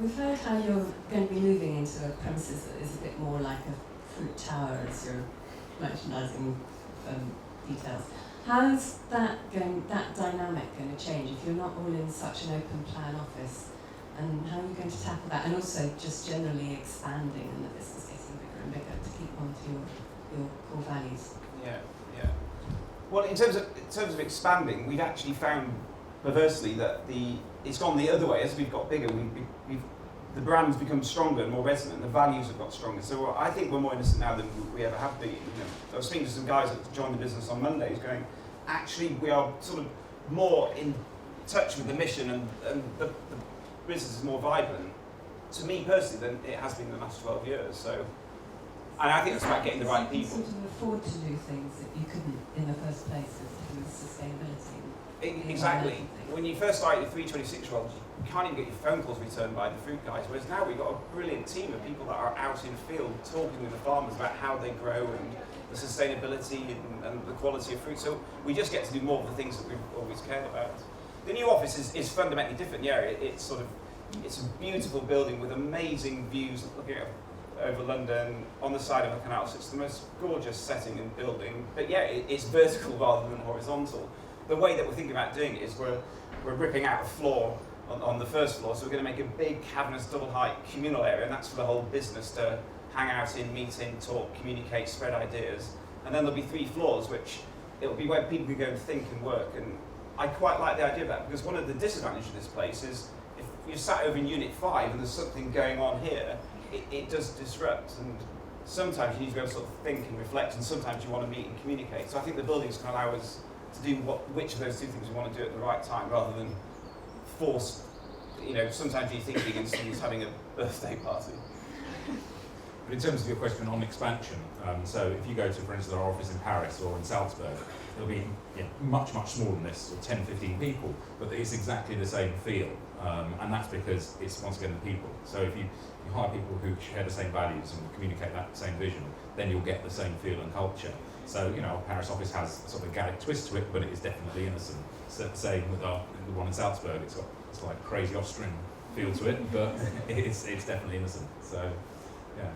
We've heard how you're going to be moving into a premises that is a bit more like a fruit tower as you're merchandising details. How's that dynamic going to change if you're not all in such an open plan office? And how are you going to tackle that? And also just generally expanding and the business getting bigger and bigger to keep on to your core values. Yeah. Well, in terms of expanding, we've actually found perversely that it's gone the other way. As we've got bigger, the brand's become stronger and more resonant, and the values have got stronger. So I think we're more innocent now than we ever have been. I was speaking to some guys that joined the business on Mondays going, actually, we are sort of more in touch with the mission and the business is more vibrant, to me personally, than it has been in the last 12 years. So, and I think it's about getting the right people. You sort of afford to do things that you couldn't in the first place with sustainability. Exactly. When you first started your 326 roles, you can't even get your phone calls returned by the fruit guys, whereas now we've got a brilliant team of people that are out in field talking with the farmers about how they grow and the sustainability and the quality of fruit. So we just get to do more of the things that we've always cared about. The new office is fundamentally different. Yeah, it's a beautiful building with amazing views looking over London on the side of a canal. So it's the most gorgeous setting and building. But yeah, it's vertical rather than horizontal. The way that we're thinking about doing it is we're ripping out a floor on the first floor, so we're going to make a big cavernous double height communal area, and that's for the whole business to hang out in, meet in, talk, communicate, spread ideas. And then there'll be 3 floors, which it'll be where people can go and think and work. And I quite like the idea of that, because one of the disadvantages of this place is if you're sat over in Unit 5 and there's something going on here, it does disrupt. And sometimes you need to be able to sort of think and reflect, and sometimes you want to meet and communicate. So I think the buildings can allow us to do which of those 2 things we want to do at the right time, rather than force, sometimes you're thinking and someone's having a birthday party. But in terms of your question on expansion, so if you go to, for instance, our office in Paris or in Salzburg, it'll be much, much smaller than this, or 10, 15 people, but it's exactly the same feel. And that's because it's, once again, the people. So if you hire people who share the same values and communicate that same vision, then you'll get the same feel and culture. So, our Paris office has a sort of a Gallic twist to it, but it is definitely innocent. So, same with the one in Salzburg, it's like crazy Austrian feel to it, but it's definitely innocent. So, yeah.